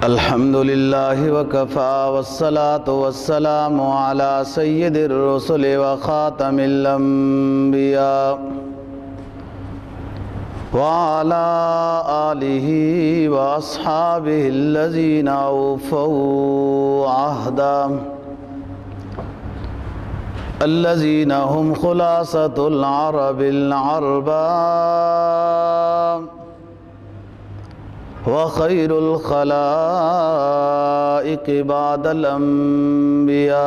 الحمد لله وكفى والصلاة والسلام على سيد الرسل وخاتم الأنبياء وعلى آله وأصحابه الذين أوفوا عهدا الذين هم خلاصة العرب العرباء وخير الخلائق بعد الأنبياء.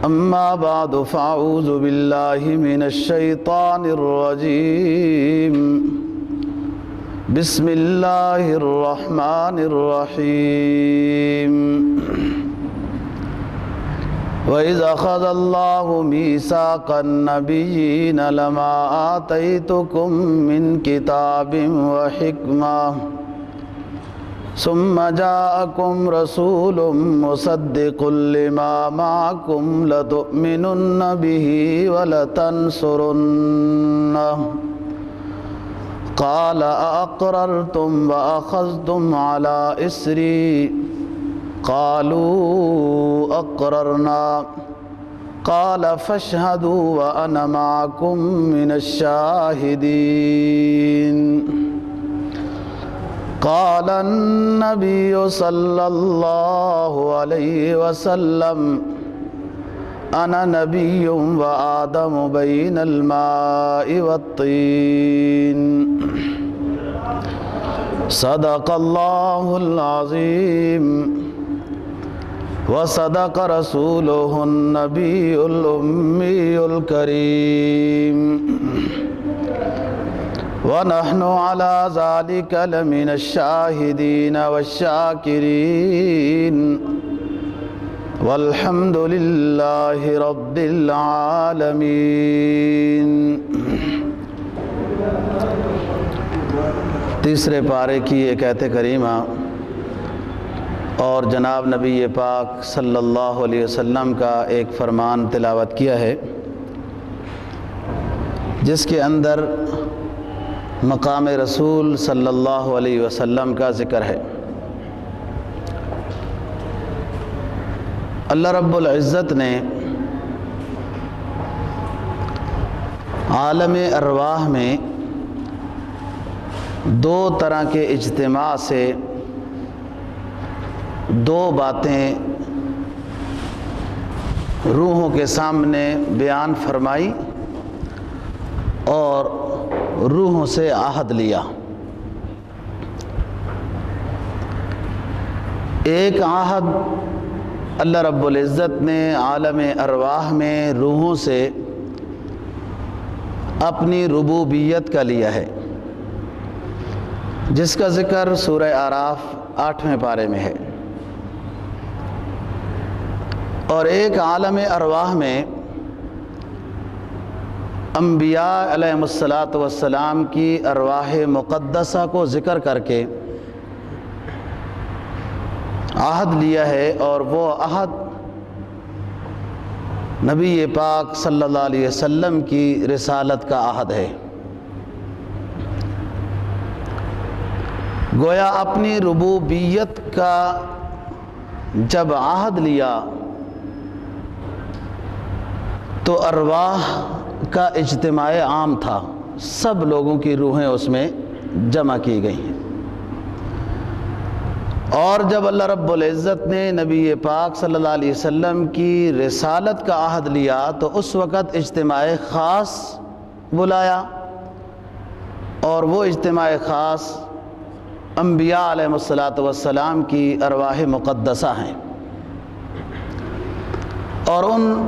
أما بعد فأعوذ بالله من الشيطان الرجيم. بسم الله الرحمن الرحيم. وَإِذْ أَخَذَ اللَّهُ مِيثَاقَ النَّبِيِّينَ لَمَا آتَيْتُكُم مِّن كِتَابٍ وَحِكْمَةٍ ثُمَّ جَاءَكُمْ رَسُولٌ مُّصَدِّقٌ لِّمَا مَعَكُمْ لَتُؤْمِنُنَّ بِهِ وَلَتَنصُرُنَّهُ قَالَ أَأَقْرَرْتُمْ وَأَخَذْتُمْ عَلَىٰ إِصْرِي قالوا أقررنا قال فاشهدوا وأنا معكم من الشاهدين. قال النبي صلى الله عليه وسلم أنا نبي وآدم بين الماء والطين. صدق الله العظيم وصدق رسوله النبي الأمي الكريم. ونحن على ذلك لمن الشاهدين والشاكرين والحمد لله رب العالمين. تیسرے پارے کی ایک آیت کریمہ اور جناب نبی پاک صلی اللہ علیہ وسلم کا ایک فرمان تلاوت کیا ہے، جس کے اندر مقام رسول صلی اللہ علیہ وسلم کا ذکر ہے۔ اللہ رب العزت نے عالم ارواح میں دو طرح کے اجتماع سے دو باتیں روحوں کے سامنے بیان فرمائی اور روحوں سے عہد لیا۔ ایک عہد اللہ رب العزت نے عالم ارواح میں روحوں سے اپنی ربوبیت کا لیا ہے، جس کا ذکر سورہ اعراف 8ویں پارے میں ہے۔ اور ایک عالم ارواح میں انبیاء علیہم السلام کی ارواح مقدسہ کو ذکر کر کے عہد لیا ہے، اور وہ عہد نبی پاک صلی اللہ علیہ وسلم کی رسالت کا عہد ہے۔ گویا اپنی ربوبیت کا جب عہد لیا تو ارواح کا اجتماع عام تھا، سب لوگوں کی روحیں اس میں جمع کی گئی ہیں۔ اور جب اللہ رب العزت نے نبی پاک صلی اللہ علیہ وسلم کی رسالت کا عہد لیا تو اس وقت اجتماع خاص بلایا، اور وہ اجتماع خاص انبیاء علیہم السلام کی ارواح مقدسہ ہیں۔ اور ان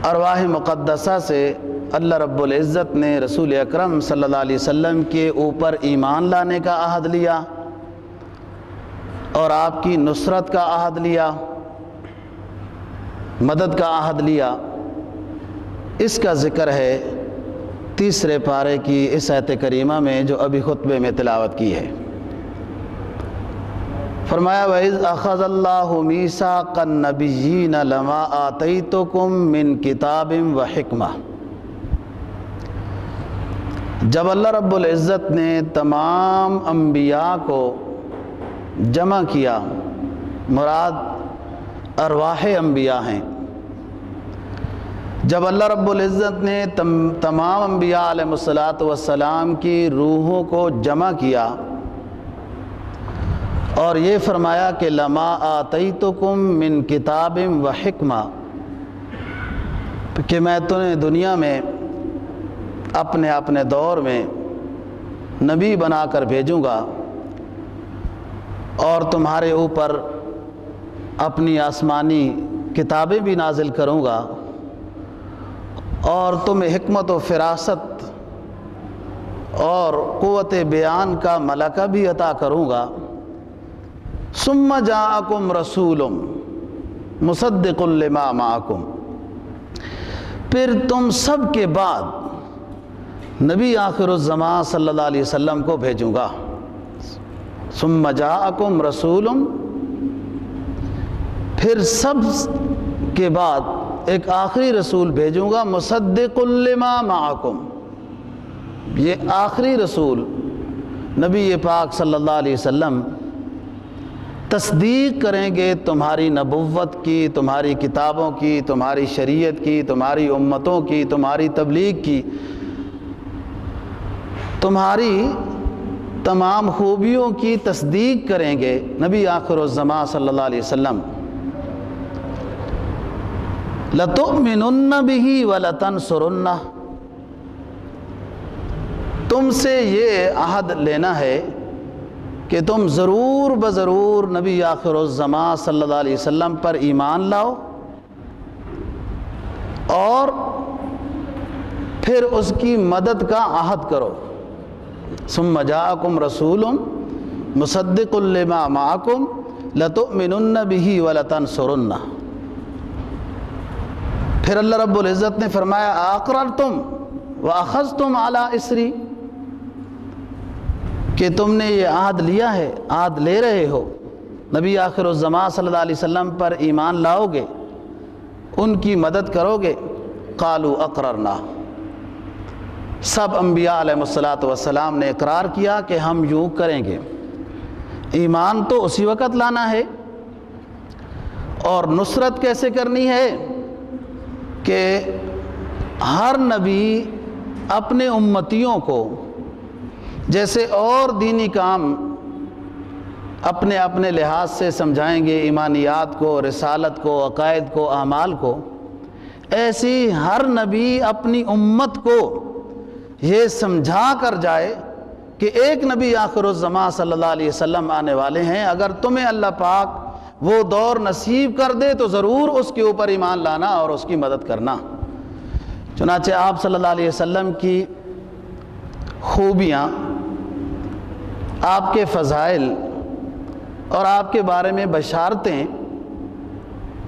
ارواح مقدسہ سے اللہ رب العزت نے رسول اکرم صلی اللہ علیہ وسلم کے اوپر ایمان لانے کا عہد لیا، اور آپ کی نصرت کا عہد لیا، مدد کا عہد لیا۔ اس کا ذکر ہے تیسرے پارے کی اس آیت کریمہ میں جو ابھی خطبے میں تلاوت کی ہے۔ فرمایا وَإِذْ أَخَذَ اللَّهُ مِيثَاقَ النَّبِيِّينَ لَمَا آتَيْتُكُم مِّن كِتَابٍ وَحِكْمَةٍ۔ جب اللہ رب العزت نے تمام انبیاء کو جمع کیا، مراد ارواح انبیاء ہیں، جب اللہ رب العزت نے تمام انبیاء علیہ الصلاۃ والسلام کی روحوں کو جمع کیا اور یہ فرمایا کہ لما آتیتکم من کتاب و حکمہ، کہ میں تمہیں دنیا میں اپنے اپنے دور میں نبی بنا کر بھیجوں گا اور تمہارے اوپر اپنی آسمانی کتابیں بھی نازل کروں گا اور تمہیں حکمت و فراست اور قوت بیان کا ملکہ بھی عطا کروں گا۔ ثم جاءکم رسول مصدق لما معکم، پھر تم سب کے بعد نبی آخر الزمان صلی اللہ علیہ وسلم کو بھیجوں گا۔ ثم جاءکم رسول، پھر سب کے بعد ایک آخری رسول بھیجوں گا، مصدق لما معکم، یہ آخری رسول نبی پاک صلی اللہ علیہ وسلم تصدیق کریں گے تمہاری نبوت کی، تمہاری کتابوں کی، تمہاری شریعت کی، تمہاری امتوں کی، تمہاری تبلیغ کی، تمہاری تمام خوبیوں کی تصدیق کریں گے نبی آخر الزمان صلی اللہ علیہ وسلم۔ لَتُؤْمِنُنَّ بِهِ وَلَتَنْصُرُنَّهُ، تم سے یہ عہد لینا ہے کہ تم ضرور بضرور نبی آخر الزمان صلی اللہ علیہ وسلم پر ایمان لاؤ اور پھر اس کی مدد کا عہد کرو۔ ثم جاءکم رسول مصدق لما معکم لتؤمنن به ولتنصرنہ۔ پھر اللہ رب العزت نے فرمایا اقررتم واخذتم علی اسری، کہ تم نے یہ عہد لیا ہے، عہد لے رہے ہو، نبی آخر الزمان صلی اللہ علیہ وسلم پر ایمان لاؤ گے، ان کی مدد کرو گے۔ قالوا اقررنا، سب انبیاء علیہ الصلاۃ والسلام نے اقرار کیا کہ ہم یوں کریں گے۔ ایمان تو اسی وقت لانا ہے، اور نصرت کیسے کرنی ہے کہ ہر نبی اپنے امتیوں کو جیسے اور دینی کام اپنے اپنے لحاظ سے سمجھائیں گے، ایمانیات کو، رسالت کو، عقائد کو، اعمال کو، ایسی ہر نبی اپنی امت کو یہ سمجھا کر جائے کہ ایک نبی آخر الزمان صلی اللہ علیہ وسلم آنے والے ہیں، اگر تمہیں اللہ پاک وہ دور نصیب کر دے تو ضرور اس کے اوپر ایمان لانا اور اس کی مدد کرنا۔ چنانچہ آپ صلی اللہ علیہ وسلم کی خوبیاں، آپ کے فضائل اور آپ کے بارے میں بشارتیں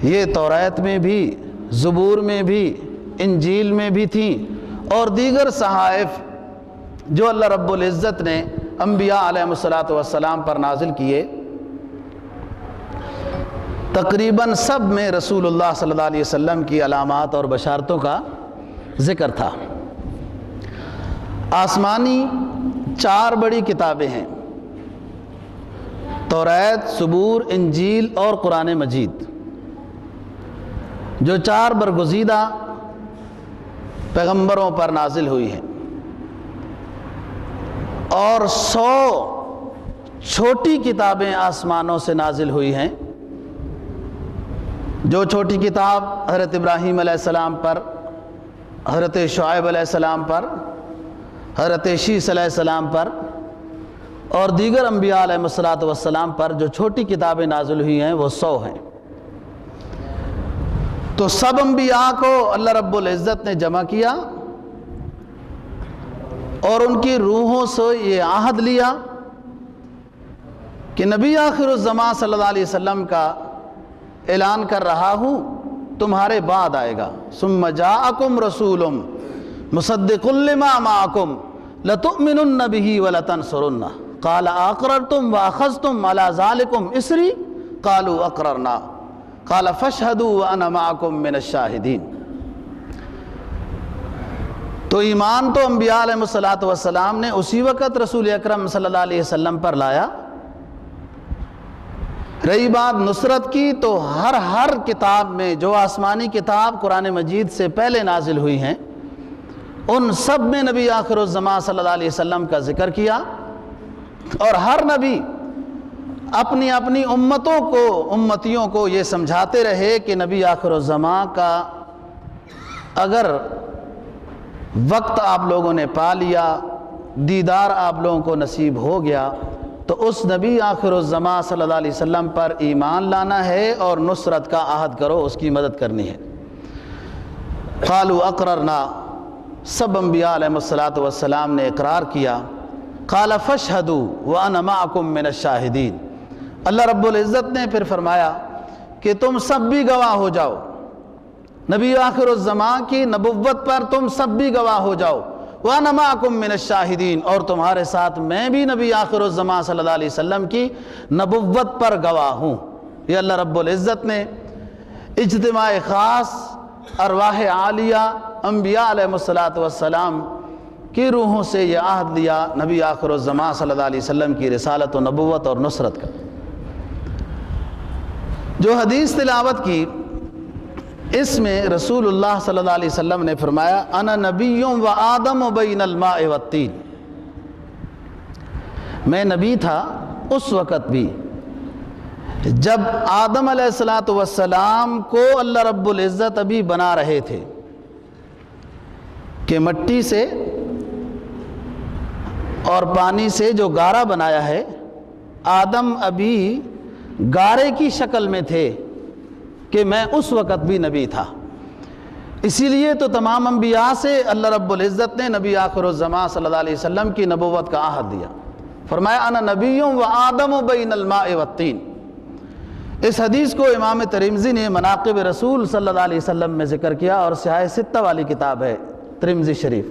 یہ توریت میں بھی، زبور میں بھی، انجیل میں بھی تھیں، اور دیگر صحائف جو اللہ رب العزت نے انبیاء علیہ الصلاۃ والسلام پر نازل کیے، تقریباً سب میں رسول اللہ صلی اللہ علیہ وسلم کی علامات اور بشارتوں کا ذکر تھا۔ آسمانی 4 بڑی کتابیں ہیں، توریت، زبور، انجیل اور قرآن مجید، جو 4 برگزیدہ پیغمبروں پر نازل ہوئی ہیں، اور 100 چھوٹی کتابیں آسمانوں سے نازل ہوئی ہیں۔ جو چھوٹی کتاب حضرت ابراہیم علیہ السلام پر، حضرت شعیب علیہ السلام پر، حضرت شیس علیہ السلام پر اور دیگر انبیاء علیہ الصلاۃ والسلام پر جو چھوٹی کتابیں نازل ہوئی ہیں وہ 100 ہیں۔ تو سب انبیاء کو اللہ رب العزت نے جمع کیا اور ان کی روحوں سے یہ عہد لیا کہ نبی آخر الزمان صلی اللہ علیہ وسلم کا اعلان کر رہا ہوں، تمہارے بعد آئے گا۔ ثم جاءکم رسول مصدق لما معکم لتؤمنن به ولتنصرنہ قال اقررتم واخذتم على ذلکم اسری قالوا اقررنا قال فاشهدوا وانا معکم من الشاہدین۔ تو ایمان تو انبیاء علیہ الصلوۃ والسلام نے اسی وقت رسول اکرم صلی اللہ علیہ وسلم پر لایا۔ رہی بات نصرت کی، تو ہر کتاب میں جو آسمانی کتاب قرآن مجید سے پہلے نازل ہوئی ہیں ان سب میں نبی آخر الزماں صلی اللہ علیہ وسلم کا ذکر کیا، اور ہر نبی اپنی اپنی امتیوں کو یہ سمجھاتے رہے کہ نبی آخر الزماں کا اگر وقت آپ لوگوں نے پا لیا، دیدار آپ لوگوں کو نصیب ہو گیا، تو اس نبی آخر الزماں صلی اللہ علیہ وسلم پر ایمان لانا ہے اور نصرت کا عہد کرو، اس کی مدد کرنی ہے۔ قالوا اقررنا، سب انبیاء علیہ الصلوۃ والسلام نے اقرار کیا۔ قال فاشهدوا وانا معكم من الشاہدین، اللہ رب العزت نے پھر فرمایا کہ تم سب بھی گواہ ہو جاؤ، نبی آخر الزماں کی نبوت پر تم سب بھی گواہ ہو جاؤ، وَأَنَا مَعَكُم مِّنَ الشَّاهِدِينَ، اور تمہارے ساتھ میں بھی نبی آخر الزماں صلی اللہ علیہ وسلم کی نبوت پر گواہ ہوں۔ یہ اللہ رب العزت نے اجتماع خاص ارواح عالیہ انبیاء علیہ الصلوۃ والسلام کی روحوں سے یہ عہد دیا نبی آخر الزماں صلی اللہ علیہ وسلم کی رسالت و نبوت اور نصرت کا۔ جو حدیث تلاوت کی اس میں رسول اللہ صلی اللہ علیہ وسلم نے فرمایا انا نبی و آدم بین الماء والطین، میں نبی تھا اس وقت بھی جب آدم علیہ السلام کو اللہ رب العزت ابھی بنا رہے تھے کہ مٹی سے اور پانی سے جو گارا بنایا ہے، آدم ابھی گارے کی شکل میں تھے کہ میں اس وقت بھی نبی تھا۔ اسی لیے تو تمام انبیاء سے اللہ رب العزت نے نبی آخر الزماں صلی اللہ علیہ وسلم کی نبوت کا عہد دیا، فرمایا انا نبی و آدم بین الماء والطین۔ اس حدیث کو امام ترمذی نے مناقب رسول صلی اللہ علیہ وسلم میں ذکر کیا، اور سیاہ ستہ والی کتاب ہے ترمذی شریف۔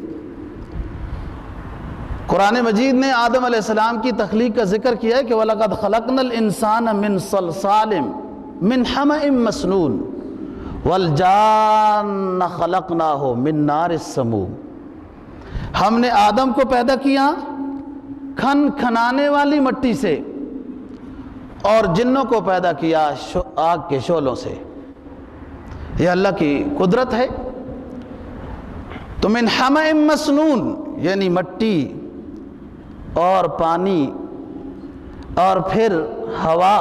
قرآن مجید نے آدم علیہ السلام کی تخلیق کا ذکر کیا ہے کہ وَلَقَدْ خَلَقْنَا الْإِنسَانَ مِنْ صَلْصَالٍ مِنْ حَمَإٍ مَسْنُونٍ وَالْجَانَّ خَلَقْنَاهُ مِنْ نَارِ السَّمُومِ، ہم نے آدم کو پیدا کیا کھن کھنانے والی مٹی سے، اور جنوں کو پیدا کیا آگ کے شعلوں سے۔ یہ اللہ کی قدرت ہے۔ تو من حمأ مسنون یعنی مٹی اور پانی اور پھر ہوا،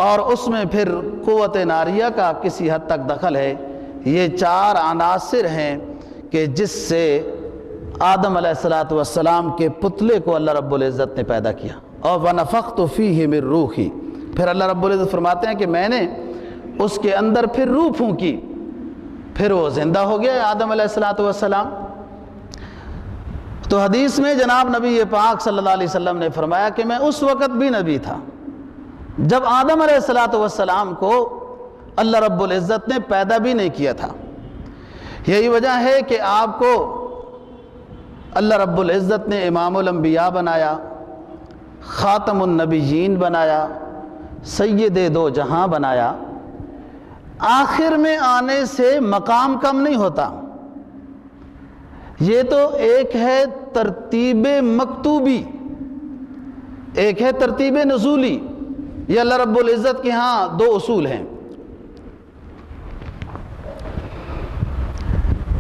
اور اس میں پھر قوت ناریہ کا کسی حد تک دخل ہے۔ یہ چار عناصر ہیں کہ جس سے آدم علیہ السلام کے پتلے کو اللہ رب العزت نے پیدا کیا۔ اور وَنَفَخْتُ فِيهِ مِن رُوحِي، پھر اللہ رب العزت فرماتے ہیں کہ میں نے اس کے اندر پھر روح پھونکی، پھر وہ زندہ ہو گیا آدم علیہ السلام۔ تو حدیث میں جناب نبی پاک صلی اللہ علیہ وسلم نے فرمایا کہ میں اس وقت بھی نبی تھا جب آدم علیہ السلام کو اللہ رب العزت نے پیدا بھی نہیں کیا تھا۔ یہی وجہ ہے کہ آپ کو اللہ رب العزت نے امام الانبیاء بنایا، خاتم النبیین بنایا، سید دو جہاں بنایا۔ آخر میں آنے سے مقام کم نہیں ہوتا۔ یہ تو ایک ہے ترتیب مکتوبی، ایک ہے ترتیب نزولی۔ یہ اللہ رب العزت کے ہاں دو اصول ہیں۔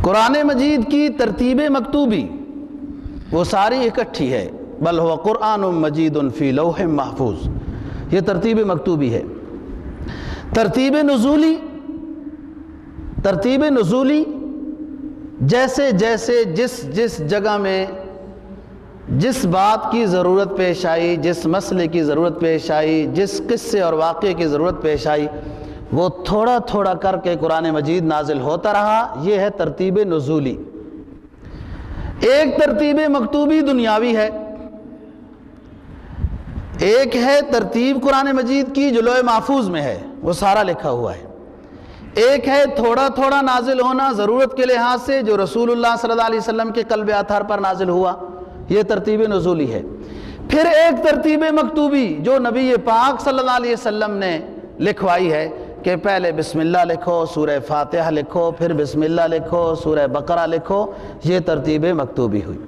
قرآن مجید کی ترتیب مکتوبی وہ ساری اکٹھی ہے، بل هو قرآن مجید فی لوح محفوظ، یہ ترتیب مکتوبی ہے۔ ترتیب نزولی جیسے جیسے جس جگہ میں جس بات کی ضرورت پیش آئی، جس مسئلے کی ضرورت پیش آئی، جس قصے اور واقعے کی ضرورت پیش آئی، وہ تھوڑا تھوڑا کر کے قرآن مجید نازل ہوتا رہا۔ یہ ہے ترتیب نزولی۔ ایک ترتیب مکتوبی دنیاوی ہے، ایک ہے ترتیب قرآن مجید کی جو لوح محفوظ میں ہے، وہ سارا لکھا ہوا ہے۔ ایک ہے تھوڑا تھوڑا نازل ہونا ضرورت کے لحاظ سے، جو رسول اللہ صلی اللہ علیہ وسلم کے قلب اطہر پر نازل ہوا، یہ ترتیب نزولی ہے۔ پھر ایک ترتیب مکتوبی جو نبی پاک صلی اللہ علیہ وسلم نے لکھوائی ہے، کہ پہلے بسم اللہ لکھو، سورہ فاتحہ لکھو، پھر بسم اللہ لکھو، سورہ بقرہ لکھو، یہ ترتیب مکتوبی ہوئی۔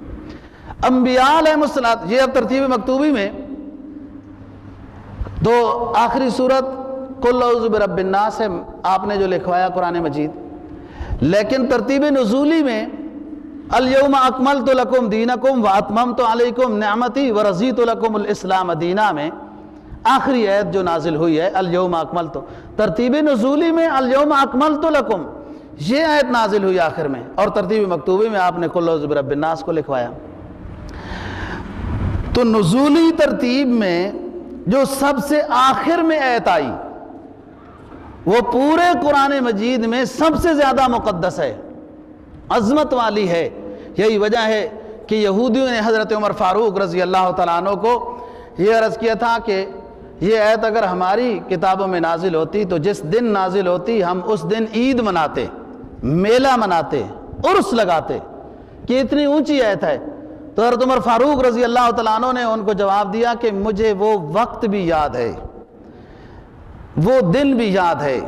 انبیاء علیہ السلام، یہ اب ترتیب مکتوبی میں تو آخری صورت قل اعوذ برب الناس ہے آپ نے جو لکھوایا قرآن مجید، لیکن ترتیب نزولی میں الیوم اکملت لکم دینکم واتممت علیکم نعمتی ورضیت لکم الاسلام دینا میں آخری آیت جو نازل ہوئی ہے الیوم اکملت، ترتیب نزولی میں الیوم اکملت لکم یہ آیت نازل ہوئی آخر میں، اور ترتیب مکتوبی میں آپ نے قل اعوذ برب الناس کو لکھوایا۔ تو نزولی ترتیب میں جو سب سے آخر میں آیت آئی وہ پورے قرآن مجید میں سب سے زیادہ مقدس ہے، عظمت والی ہے۔ یہی وجہ ہے کہ یہودیوں نے حضرت عمر فاروق رضی اللہ تعالیٰ عنہ کو یہ عرض کیا تھا کہ یہ آیت اگر ہماری کتابوں میں نازل ہوتی تو جس دن نازل ہوتی ہم اس دن عید مناتے، میلہ مناتے، عرس لگاتے، کہ اتنی اونچی آیت ہے۔ تو حضرت عمر فاروق رضی اللہ تعالیٰ عنہ نے ان کو جواب دیا کہ مجھے وہ وقت بھی یاد ہے، وہ دن بھی یاد ہے،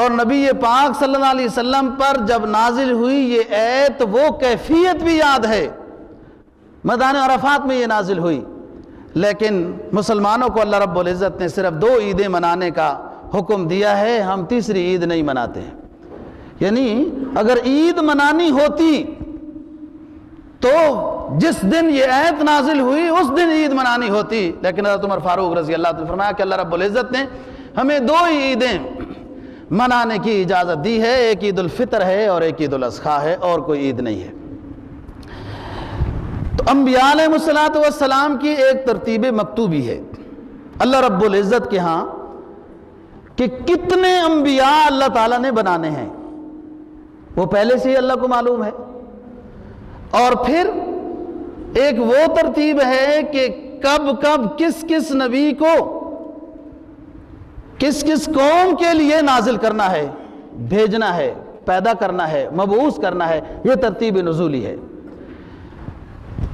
اور نبی پاک صلی اللہ علیہ وسلم پر جب نازل ہوئی یہ آیت وہ کیفیت بھی یاد ہے، میدان عرفات میں یہ نازل ہوئی۔ لیکن مسلمانوں کو اللہ رب العزت نے صرف 2 عیدیں منانے کا حکم دیا ہے، ہم تیسری عید نہیں مناتے ہیں۔ یعنی اگر عید منانی ہوتی تو جس دن یہ آیت نازل ہوئی اس دن عید منانی ہوتی، لیکن حضرت عمر فاروق رضی اللہ عنہ نے فرمایا کہ اللہ رب العزت نے ہمیں 2 عیدیں منانے کی اجازت دی ہے، ایک عید الفطر ہے اور ایک عید الاضحیٰ ہے، اور کوئی عید نہیں ہے۔ تو انبیاء علیہ السلام کی ایک ترتیب مکتوبی ہے اللہ رب العزت کے ہاں کہ کتنے انبیاء اللہ تعالیٰ نے بنانے ہیں وہ پہلے سے ہی اللہ کو معلوم ہے، اور پھر ایک وہ ترتیب ہے کہ کب کب کس کس نبی کو کس کس قوم کے لیے نازل کرنا ہے، بھیجنا ہے، پیدا کرنا ہے، مبعوث کرنا ہے، یہ ترتیب نزولی ہے۔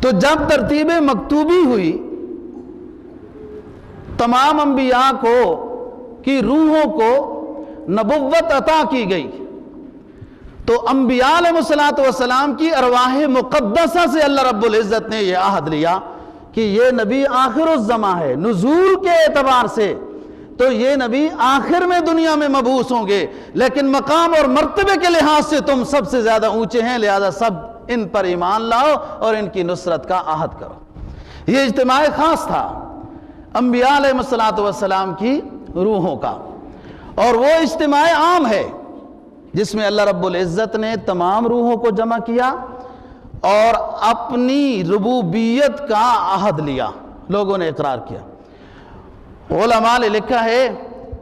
تو جب ترتیب مکتوبی ہوئی تمام انبیاء کو کی روحوں کو نبوت عطا کی گئی، تو انبیاء علیہ السلام کی ارواح مقدسہ سے اللہ رب العزت نے یہ عہد لیا کہ یہ نبی آخر الزماں ہے، نزول کے اعتبار سے تو یہ نبی آخر میں دنیا میں مبعوث ہوں گے، لیکن مقام اور مرتبے کے لحاظ سے تم سب سے زیادہ اونچے ہیں، لہذا سب ان پر ایمان لاؤ اور ان کی نصرت کا عہد کرو۔ یہ اجتماع خاص تھا انبیاء علیہ السلام کی روحوں کا، اور وہ اجتماع عام ہے جس میں اللہ رب العزت نے تمام روحوں کو جمع کیا اور اپنی ربوبیت کا عہد لیا، لوگوں نے اقرار کیا۔ علماء نے لکھا ہے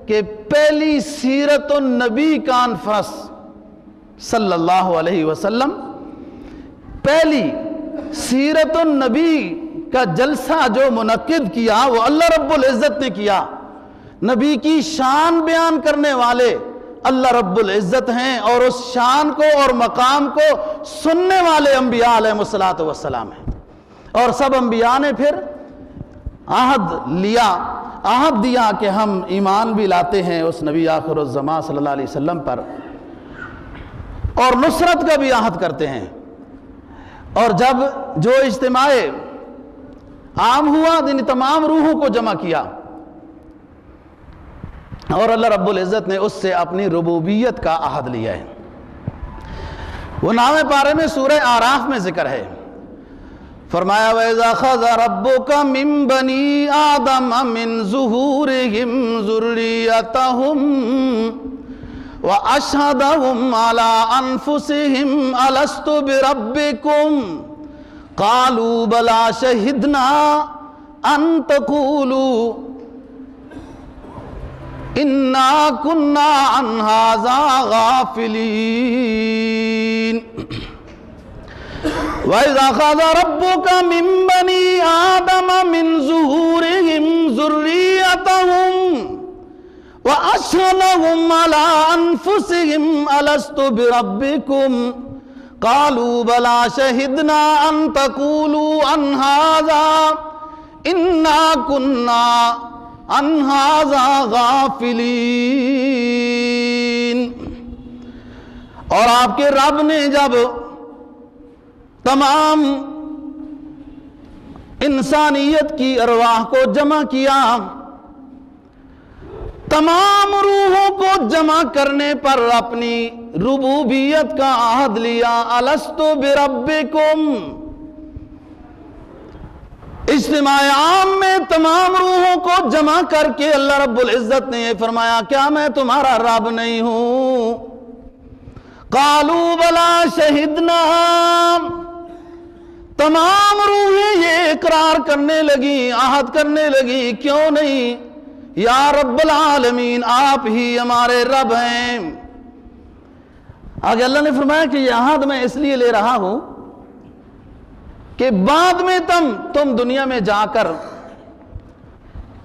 کہ پہلی سیرت النبی کانفرنس صلی اللہ علیہ وسلم، پہلی سیرت النبی کا جلسہ جو منعقد کیا وہ اللہ رب العزت نے کیا۔ نبی کی شان بیان کرنے والے اللہ رب العزت ہیں، اور اس شان کو اور مقام کو سننے والے انبیاء علیہ السلام ہیں، اور سب انبیاء نے پھر عہد دیا کہ ہم ایمان بھی لاتے ہیں اس نبی آخر الزمان صلی اللہ علیہ وسلم پر، اور نصرت کا بھی عہد کرتے ہیں۔ اور جب جو اجتماع عام ہوا، یعنی تمام روحوں کو جمع کیا، اور اللہ رب العزت نے اس سے اپنی ربوبیت کا عہد لیا ہے۔ وہ 9ویں پارے میں سورہ اعراف میں ذکر ہے، فرمایا وَإِذَا أَخَذَ رَبُّكَ مِن بَنِي آدَمَ مِن ظُهُورِهِمْ ذُرِّيَّتَهُمْ وَأَشْهَدَهُمْ عَلَىٰ أَنفُسِهِمْ أَلَسْتُ بِرَبِّكُمْ قَالُوا بَلَىٰ شَهِدْنَا أَن تَقُولُوا اِنَّا كُنَّا عَنْ هَٰذَا غَافِلِينَ وَإِذَا أَخَذَ رَبُّكَ مِن بَنِي آدَمَ مِن ظُهُورِهِمْ ذُرِّيَّتَهُمْ وَأَشْهَدَهُمْ عَلَىٰ أَنفُسِهِمْ أَلَسْتُ بِرَبِّكُمْ قَالُوا بَلَىٰ شَهِدْنَا أَن تَقُولُوا عَنْ هَٰذَا إِنَّا كُنَّا عن ھذا غافلین۔ اور آپ کے رب نے جب تمام انسانیت کی ارواح کو جمع کیا، تمام روحوں کو جمع کرنے پر اپنی ربوبیت کا عہد لیا، الستو بربکم۔ اجتماع عام میں تمام روحوں کو جمع کر کے اللہ رب العزت نے یہ فرمایا، کیا میں تمہارا رب نہیں ہوں؟ قالوا بلا شہدنا۔ تمام روحیں یہ اقرار کرنے لگی، عہد کرنے لگی، کیوں نہیں یا رب العالمین، آپ ہی ہمارے رب ہیں۔ آگے اللہ نے فرمایا کہ یہ عہد میں اس لیے لے رہا ہوں کہ بعد میں تم دنیا میں جا کر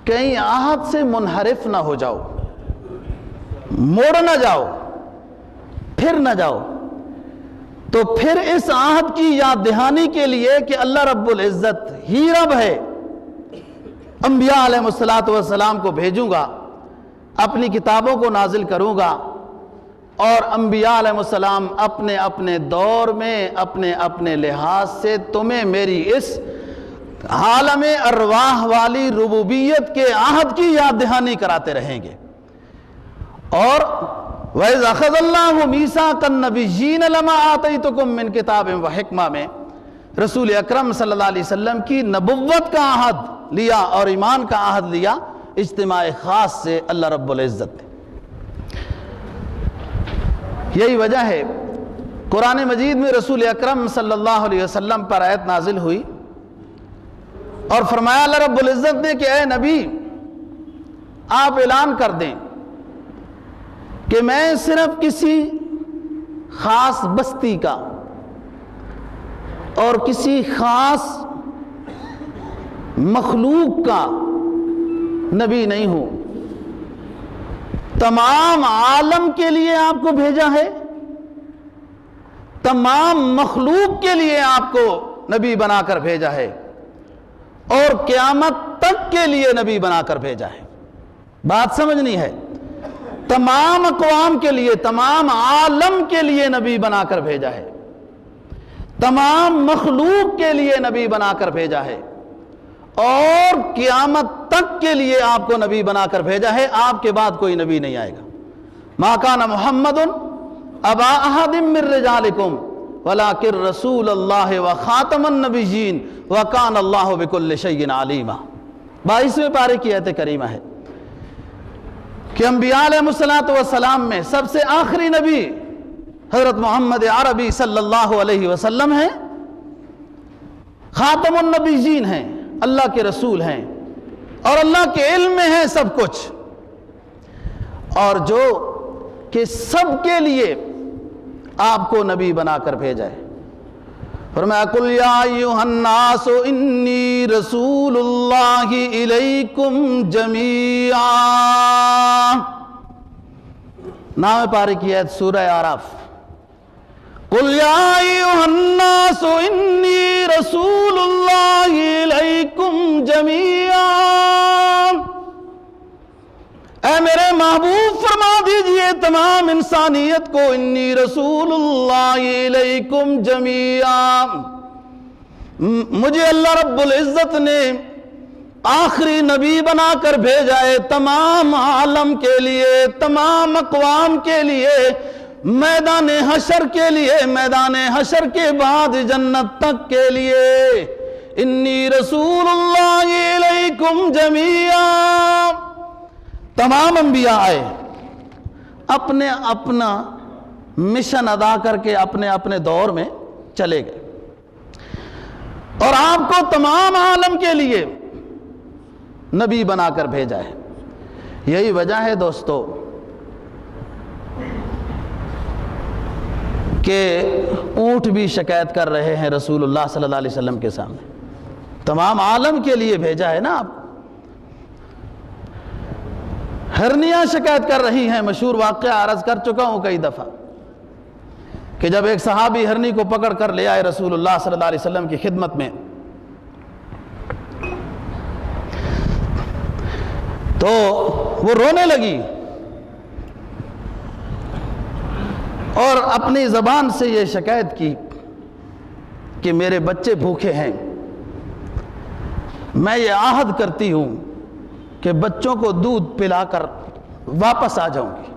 کہیں عہد سے منحرف نہ ہو جاؤ، موڑ نہ جاؤ، پھر نہ جاؤ۔ تو پھر اس عہد کی یاد دہانی کے لیے کہ اللہ رب العزت ہی رب ہے، انبیاء علیہ السلام کو بھیجوں گا، اپنی کتابوں کو نازل کروں گا، اور انبیاء علیہ السلام اپنے اپنے دور میں اپنے اپنے لحاظ سے تمہیں میری اس عالم ارواح والی ربوبیت کے عہد کی یاد دہانی کراتے رہیں گے۔ اور وَإِذْ أَخَذَ اللَّهُ مِيثَاقَ النَّبِيِّينَ لَمَا آتَيْتُكُم مِّن كِتَابٍ وَحِكْمَةٍ میں رسول اکرم صلی اللہ علیہ وسلم کی نبوت کا عہد لیا اور ایمان کا عہد لیا اجتماع خاص سے اللہ رب العزت نے۔ یہی وجہ ہے قرآن مجید میں رسول اکرم صلی اللہ علیہ وسلم پر آیت نازل ہوئی اور فرمایا اللہ رب العزت نے کہ اے نبی، آپ اعلان کر دیں کہ میں صرف کسی خاص بستی کا اور کسی خاص مخلوق کا نبی نہیں ہوں، تمام عالم کے لیے آپ کو بھیجا ہے، تمام مخلوق کے لیے آپ کو نبی بنا کر بھیجا ہے، اور قیامت تک کے لیے نبی بنا کر بھیجا ہے۔ بات سمجھنی ہے، تمام اقوام کے لیے، تمام عالم کے لیے نبی بنا کر بھیجا ہے، تمام مخلوق کے لیے نبی بنا کر بھیجا ہے، اور قیامت تک کے لیے آپ کو نبی بنا کر بھیجا ہے۔ آپ کے بعد کوئی نبی نہیں آئے گا۔ ما کان محمد ابا احد من رجالکم ولکن رسول اللہ وخاتم النبیین وکان اللہ بکل شیء علیما۔ 22ویں پارے کی آیت کریمہ ہے کہ انبیاء علیہ السلام میں سب سے آخری نبی حضرت محمد عربی صلی اللہ علیہ وسلم ہیں، خاتم النبیین ہیں، اللہ کے رسول ہیں، اور اللہ کے علم میں ہے سب کچھ، اور جو کہ سب کے لیے آپ کو نبی بنا کر بھیجا ہے۔ فرمایا قل یا ایھا الناس انی رسول اللہ الیکم جمیعا۔ 9ویں پارے کی آیت سورہ اعراف۔ قل یا ایھا الناس انی رسول اللہ الیکم جمیعا۔ اے میرے محبوب فرما دیجئے تمام انسانیت کو، انی رسول اللہ علیکم جمیعا، مجھے اللہ رب العزت نے آخری نبی بنا کر بھیجا ہے تمام عالم کے لیے، تمام اقوام کے لیے، میدان حشر کے لیے، میدان حشر کے بعد جنت تک کے لیے۔ انی رسول اللہ علیکم جمیعا۔ تمام انبیاء آئے، اپنے اپنا مشن ادا کر کے اپنے اپنے دور میں چلے گئے، اور آپ کو تمام عالم کے لیے نبی بنا کر بھیجا ہے۔ یہی وجہ ہے دوستو کہ اونٹ بھی شکایت کر رہے ہیں رسول اللہ صلی اللہ علیہ وسلم کے سامنے، تمام عالم کے لیے بھیجا ہے نا آپ۔ ہرنیاں شکایت کر رہی ہیں، مشہور واقعہ عرض کر چکا ہوں کئی دفعہ کہ جب ایک صحابی ہرنی کو پکڑ کر لے آئے رسول اللہ صلی اللہ علیہ وسلم کی خدمت میں، تو وہ رونے لگی اور اپنی زبان سے یہ شکایت کی کہ میرے بچے بھوکے ہیں، میں یہ عہد کرتی ہوں کہ بچوں کو دودھ پلا کر واپس آ جاؤں گی۔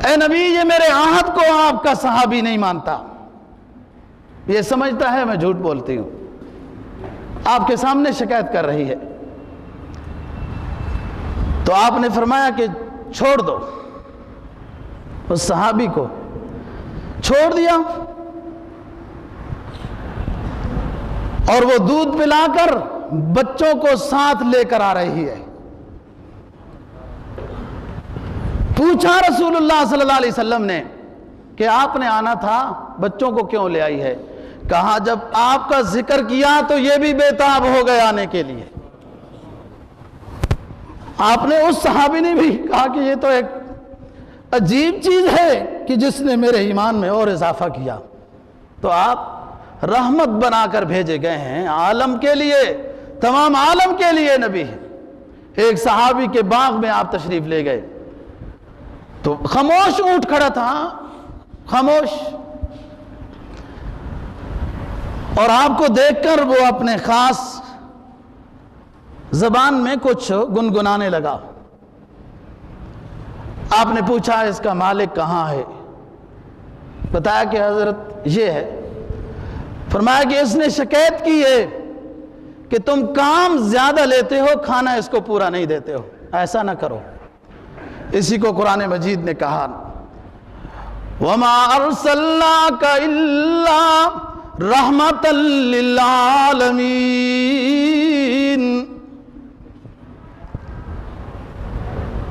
اے نبی، یہ میرے عہد کو آپ کا صحابی نہیں مانتا، یہ سمجھتا ہے میں جھوٹ بولتی ہوں، آپ کے سامنے شکایت کر رہی ہے۔ تو آپ نے فرمایا کہ چھوڑ دو، اس صحابی کو چھوڑ دیا اور وہ دودھ پلا کر بچوں کو ساتھ لے کر آ رہی ہے۔ پوچھا رسول اللہ صلی اللہ علیہ وسلم نے کہ آپ نے آنا تھا، بچوں کو کیوں لے آئی ہے؟ کہا جب آپ کا ذکر کیا تو یہ بھی بے تاب ہو گئے آنے کے لیے۔ آپ نے اس صحابی نے بھی کہا کہ یہ تو ایک عجیب چیز ہے کہ جس نے میرے ایمان میں اور اضافہ کیا۔ تو آپ رحمت بنا کر بھیجے گئے ہیں عالم کے لیے، تمام عالم کے لیے نبی ہیں۔ ایک صحابی کے باغ میں آپ تشریف لے گئے تو خاموش اونٹ کھڑا تھا، خاموش، اور آپ کو دیکھ کر وہ اپنے خاص زبان میں کچھ گنگنانے لگا۔ آپ نے پوچھا اس کا مالک کہاں ہے؟ بتایا کہ حضرت یہ ہے۔ فرمایا کہ اس نے شکایت کی ہے کہ تم کام زیادہ لیتے ہو، کھانا اس کو پورا نہیں دیتے ہو، ایسا نہ کرو۔ اسی کو قرآن مجید نے کہا وَمَا أَرْسَلْنَاكَ إِلَّا رَحْمَةً لِّلْعَالَمِينَ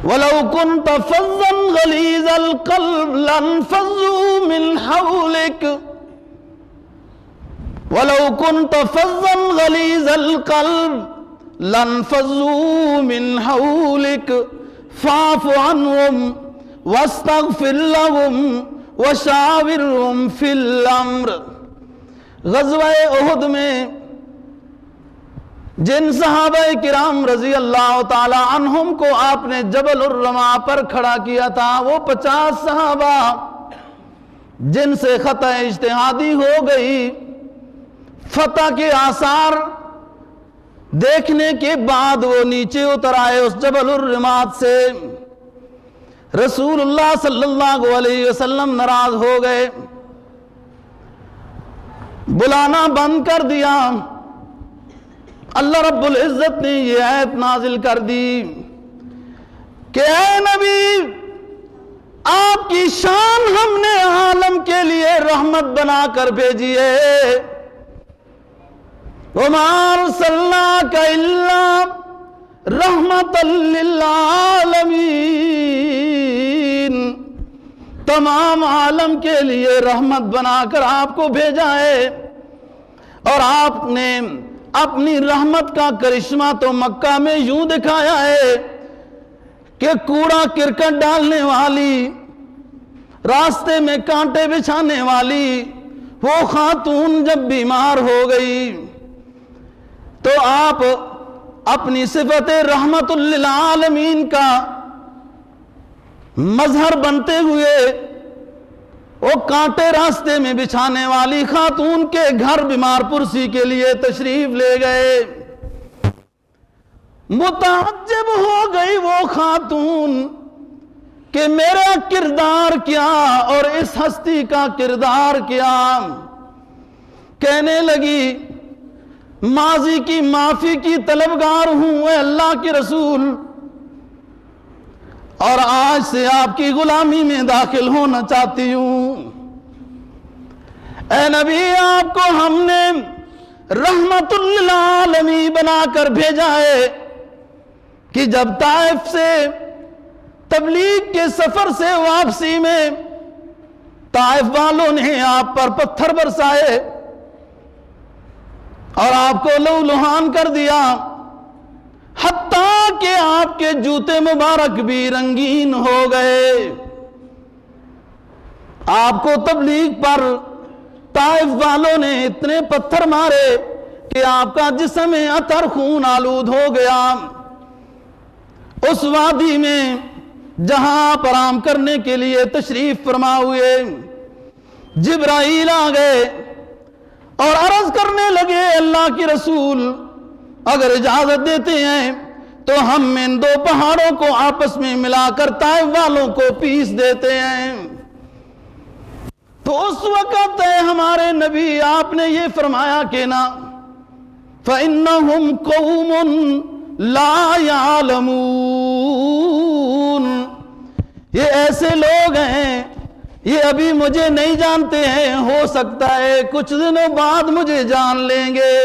وَلَوْ كُنْتَ فَظًّا غَلِيظَ الْقَلْبِ لَانفَضُّوا مِنْ حَوْلِكَ وَلَوْ كُنْتَ فَظًّا غَلِيظَ الْقَلْبِ لَانفَضُّوا مِنْ حَوْلِكَ فَاعْفُ عَنْهُمْ وَاسْتَغْفِرْ لَهُمْ وَشَاوِرْهُمْ فِي الْأَمْرِ۔ غزوہ احد میں جن صحابہ کرام رضی اللہ تعالی عنہم کو آپ نے جبل الرما پر کھڑا کیا تھا، وہ 50 صحابہ جن سے خطا اجتہادی ہو گئی، فتح کے آثار دیکھنے کے بعد وہ نیچے اتر آئے اس جبل الرمات سے۔ رسول اللہ صلی اللہ علیہ وسلم ناراض ہو گئے، بلانا بند کر دیا۔ اللہ رب العزت نے یہ آیت نازل کر دی کہ اے نبی، آپ کی شان ہم نے عالم کے لیے رحمت بنا کر بھیجی ہے۔ وَمَا أَرْسَلْنَاكَ إِلَّا رَحْمَةً لِّلْعَالَمِينَ، تمام عالم کے لیے رحمت بنا کر آپ کو بھیجا ہے۔ اور آپ نے اپنی رحمت کا کرشمہ تو مکہ میں یوں دکھایا ہے کہ کوڑا کرکٹ ڈالنے والی، راستے میں کانٹے بچھانے والی وہ خاتون جب بیمار ہو گئی تو آپ اپنی صفت رحمت للعالمین کا مظہر بنتے ہوئے وہ کانٹے راستے میں بچھانے والی خاتون کے گھر بیمار پرسی کے لیے تشریف لے گئے۔ متعجب ہو گئی وہ خاتون کہ میرا کردار کیا اور اس ہستی کا کردار کیا۔ کہنے لگی ماضی کی معافی کی طلبگار ہوں اے اللہ کے رسول، اور آج سے آپ کی غلامی میں داخل ہونا چاہتی ہوں۔ اے نبی، آپ کو ہم نے رحمت للعالمین بنا کر بھیجا ہے کہ جب طائف سے تبلیغ کے سفر سے واپسی میں طائف والوں نے آپ پر پتھر برسائے اور آپ کو لہولہان کر دیا، حتیٰ کہ آپ کے جوتے مبارک بھی رنگین ہو گئے۔ آپ کو تبلیغ پر طائف والوں نے اتنے پتھر مارے کہ آپ کا جسم عطر خون آلود ہو گیا۔ اس وادی میں جہاں آپ آرام کرنے کے لیے تشریف فرما ہوئے، جبرائیل آ گئے اور عرض کرنے لگے اللہ کے رسول اگر اجازت دیتے ہیں تو ہم ان دو پہاڑوں کو آپس میں ملا کر طائف والوں کو پیس دیتے ہیں۔ تو اس وقت ہمارے نبی آپ نے یہ فرمایا کہ نہ، فَإِنَّهُمْ قَوْمٌ لَا يَعْلَمُونَ، یہ ایسے لوگ ہیں یہ ابھی مجھے نہیں جانتے ہیں، ہو سکتا ہے کچھ دنوں بعد مجھے جان لیں گے۔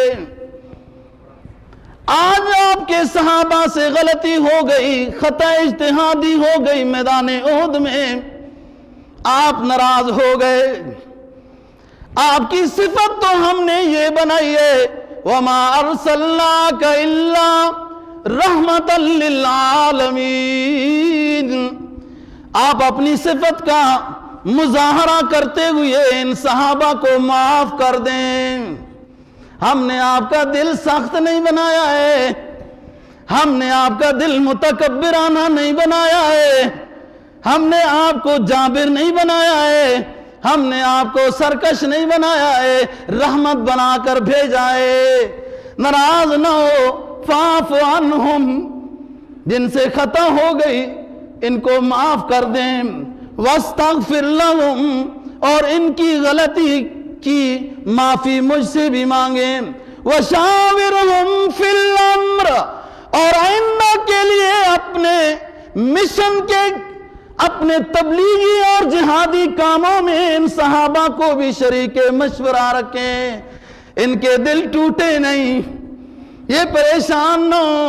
آج آپ کے صحابہ سے غلطی ہو گئی، خطا اجتہادی ہو گئی میدان احد میں، آپ ناراض ہو گئے۔ آپ کی صفت تو ہم نے یہ بنائی ہے، وَمَا أَرْسَلْنَاكَ إِلَّا رَحْمَةً لِّلْعَالَمِينَ۔ آپ اپنی صفت کا مظاہرہ کرتے ہوئے ان صحابہ کو معاف کر دیں۔ ہم نے آپ کا دل سخت نہیں بنایا ہے، ہم نے آپ کا دل متکبرانہ نہیں بنایا ہے، ہم نے آپ کو جابر نہیں بنایا ہے، ہم نے آپ کو سرکش نہیں بنایا ہے، رحمت بنا کر بھیجا ہے۔ ناراض نہ ہو، فاعف عنہم، جن سے خطا ہو گئی ان کو معاف کر دیں، واستغفر لہم، اور ان کی غلطی کی معافی مجھ سے بھی مانگیں، وشاورہم فی الامر، اور آئندہ کے لیے اپنے مشن کے، اپنے تبلیغی اور جہادی کاموں میں ان صحابہ کو بھی شریک مشورہ رکھیں، ان کے دل ٹوٹے نہیں، یہ پریشان نہ ہو،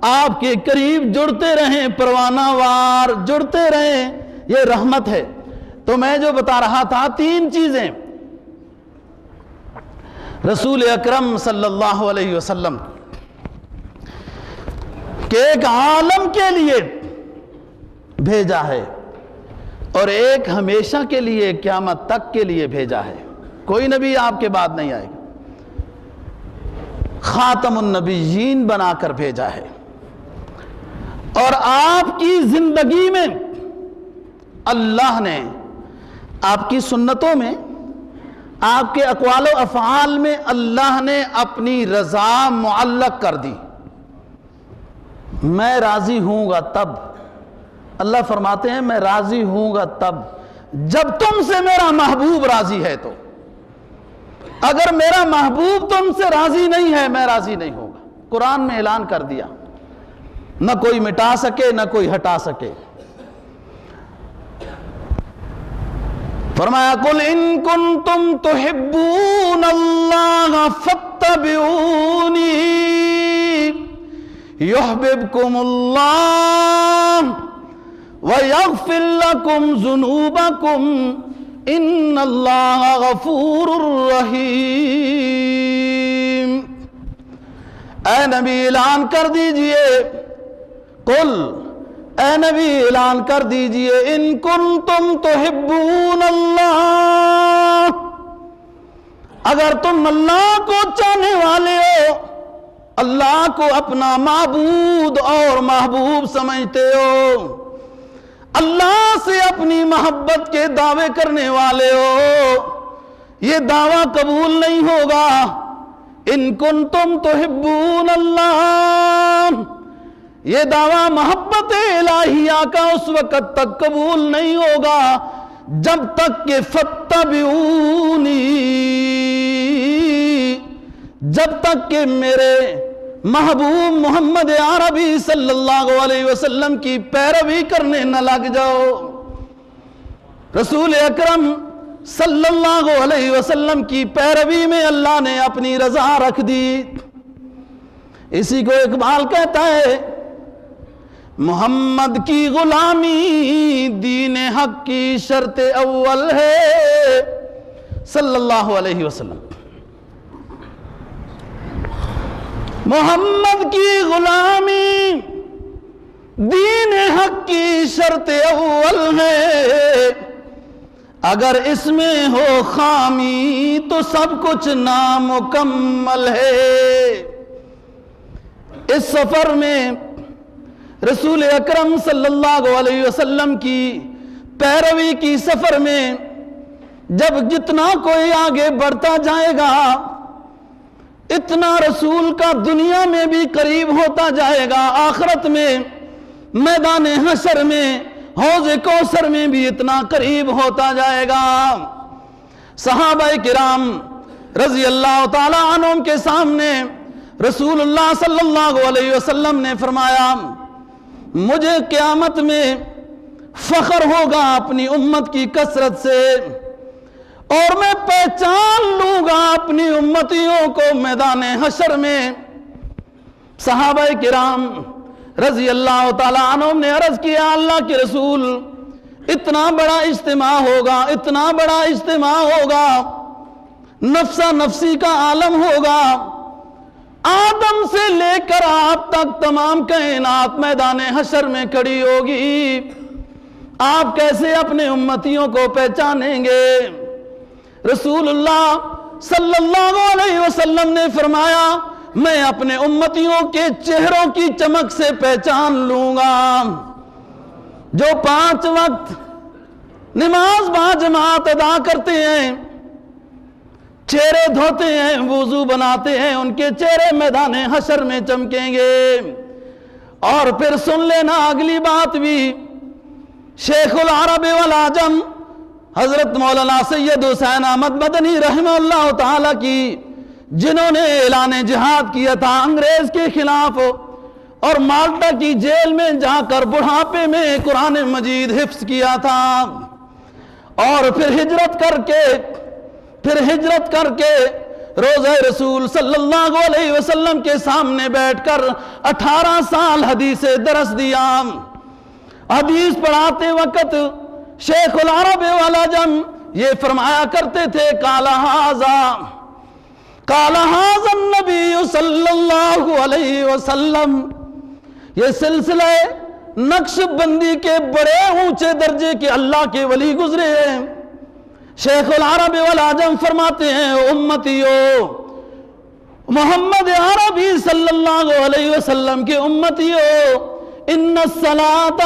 آپ کے قریب جڑتے رہیں، پروانہ وار جڑتے رہیں، یہ رحمت ہے۔ تو میں جو بتا رہا تھا، تین چیزیں رسول اکرم صلی اللہ علیہ وسلم کہ ایک عالم کے لیے بھیجا ہے اور ایک ہمیشہ کے لیے، قیامت تک کے لیے بھیجا ہے، کوئی نبی آپ کے بعد نہیں آئے گا، خاتم النبیین بنا کر بھیجا ہے۔ اور آپ کی زندگی میں اللہ نے، آپ کی سنتوں میں، آپ کے اقوال و افعال میں اللہ نے اپنی رضا معلق کر دی۔ میں راضی ہوں گا تب، اللہ فرماتے ہیں میں راضی ہوں گا تب جب تم سے میرا محبوب راضی ہے، تو اگر میرا محبوب تم سے راضی نہیں ہے میں راضی نہیں ہوگا۔ قرآن میں اعلان کر دیا، نہ کوئی مٹا سکے نہ کوئی ہٹا سکے۔ فرمایا قُلْ إِن كُنتُمْ تُحِبُّونَ اللَّهَ فَاتَّبِعُونِي يُحْبِبْكُمُ اللَّهُ وَيَغْفِرْ لَكُمْ ذُنُوبَكُمْ إِنَّ اللَّهَ غَفُورٌ رَحِيمٌ۔ اے نبی اعلان کر دیجئے، قُلْ، اے نبی اعلان کر دیجئے، ان کنتم تحبون اللہ، اگر تم اللہ کو چاہنے والے ہو، اللہ کو اپنا معبود اور محبوب سمجھتے ہو، اللہ سے اپنی محبت کے دعوے کرنے والے ہو، یہ دعویٰ قبول نہیں ہوگا۔ ان کنتم تحبون اللہ، یہ دعویٰ محبت الہیہ کا اس وقت تک قبول نہیں ہوگا جب تک کہ فَاتَّبِعُونِی، جب تک کہ میرے محبوب محمد عربی صلی اللہ علیہ وسلم کی پیروی کرنے نہ لگ جاؤ۔ رسول اکرم صلی اللہ علیہ وسلم کی پیروی میں اللہ نے اپنی رضا رکھ دی۔ اسی کو اقبال کہتا ہے، محمد کی غلامی دین حق کی شرط اول ہے، صلی اللہ علیہ وسلم۔ محمد کی غلامی دین حق کی شرط اول ہے، اگر اس میں ہو خامی تو سب کچھ نامکمل ہے۔ اس سفر میں رسول اکرم صلی اللہ علیہ وسلم کی پیروی کی سفر میں جب جتنا کوئی آگے بڑھتا جائے گا اتنا رسول کا دنیا میں بھی قریب ہوتا جائے گا، آخرت میں میدان حشر میں حوض کوثر میں بھی اتنا قریب ہوتا جائے گا۔ صحابہ کرام رضی اللہ تعالی عنہم کے سامنے رسول اللہ صلی اللہ علیہ وسلم نے فرمایا مجھے قیامت میں فخر ہوگا اپنی امت کی کثرت سے، اور میں پہچان لوں گا اپنی امتیوں کو میدان حشر میں۔ صحابہ کرام رضی اللہ تعالیٰ عنہم نے عرض کیا اللہ کے رسول اتنا بڑا اجتماع ہوگا، اتنا بڑا اجتماع ہوگا، نفسا نفسی کا عالم ہوگا، آدم سے لے کر آپ تک تمام کائنات میدان حشر میں کھڑی ہوگی، آپ کیسے اپنے امتیوں کو پہچانیں گے؟ رسول اللہ صلی اللہ علیہ وسلم نے فرمایا میں اپنے امتیوں کے چہروں کی چمک سے پہچان لوں گا۔ جو 5 وقت نماز با جماعت ادا کرتے ہیں، چہرے دھوتے ہیں، وضو بناتے ہیں، ان کے چہرے میدان حشر میں چمکیں گے۔ اور پھر سن لینا اگلی بات بھی، شیخ العرب والعجم حضرت مولانا سید حسین احمد مدنی رحمہ اللہ تعالی کی، جنہوں نے اعلان جہاد کیا تھا انگریز کے خلاف اور مالٹا کی جیل میں جا کر بڑھاپے میں قرآن مجید حفظ کیا تھا، اور پھر ہجرت کر کے روضہ رسول صلی اللہ علیہ وسلم کے سامنے بیٹھ کر 18 سال حدیث درس دیا۔ حدیث پڑھاتے وقت شیخ العرب والعجم یہ فرمایا کرتے تھے قال ھذا النبی صلی اللہ علیہ وسلم۔ یہ سلسلہ نقش بندی کے بڑے اونچے درجے کے اللہ کے ولی گزرے ہیں۔ شیخ العرب والعجم فرماتے ہیں امتیو، محمد عربی صلی اللہ علیہ وسلم کے امتیو، ان الصلاۃ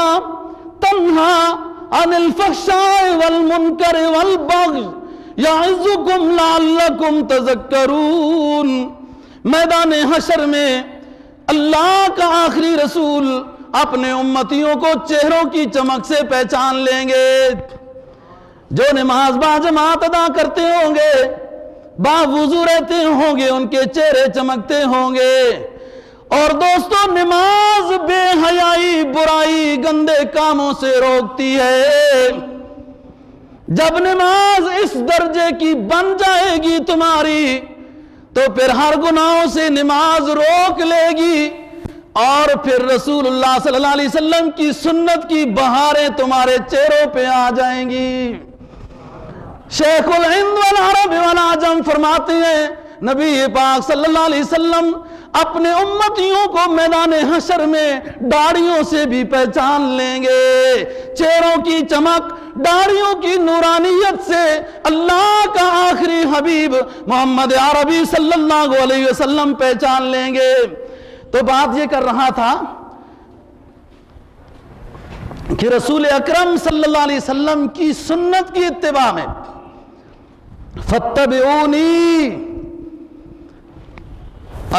تنہی عن الفحشاء والمنکر والبغی یعظکم لعلکم تذکرون۔ میدان حشر میں اللہ کا آخری رسول اپنے امتیوں کو چہروں کی چمک سے پہچان لیں گے۔ جو نماز با جماعت ادا کرتے ہوں گے، با وضو رہتے ہوں گے، ان کے چہرے چمکتے ہوں گے۔ اور دوستو نماز بے حیائی، برائی، گندے کاموں سے روکتی ہے۔ جب نماز اس درجے کی بن جائے گی تمہاری تو پھر ہر گناہوں سے نماز روک لے گی، اور پھر رسول اللہ صلی اللہ علیہ وسلم کی سنت کی بہاریں تمہارے چہروں پہ آ جائیں گی۔ شیخ الہند والعرب والعجم فرماتے ہیں نبی پاک صلی اللہ علیہ وسلم اپنے امتیوں کو میدان حشر میں داڑھیوں سے بھی پہچان لیں گے۔ چہروں کی چمک، داڑھیوں کی نورانیت سے اللہ کا آخری حبیب محمد عربی صلی اللہ علیہ وسلم پہچان لیں گے۔ تو بات یہ کر رہا تھا کہ رسول اکرم صلی اللہ علیہ وسلم کی سنت کی اتباع میں فاتبعونی،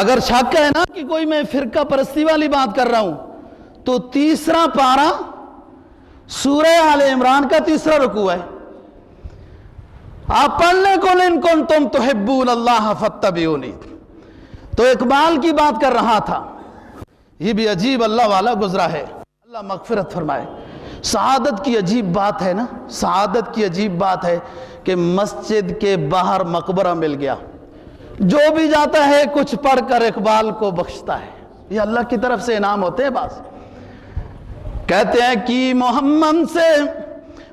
اگر شک ہے نا کہ کوئی میں فرقہ پرستی والی بات کر رہا ہوں تو 3 پارہ سورہ آل عمران کا 3 رکوع ہے، آپ پڑھ لیں قل ان کنتم تحبون اللہ فاتبعونی۔ تو اقبال کی بات کر رہا تھا، یہ بھی عجیب اللہ والا گزرا ہے، اللہ مغفرت فرمائے۔ سعادت کی عجیب بات ہے نا، سعادت کی عجیب بات ہے کہ مسجد کے باہر مقبرہ مل گیا، جو بھی جاتا ہے کچھ پڑھ کر اقبال کو بخشتا ہے۔ یہ اللہ کی طرف سے انعام ہوتے ہیں۔ بعض کہتے ہیں کہ محمد سے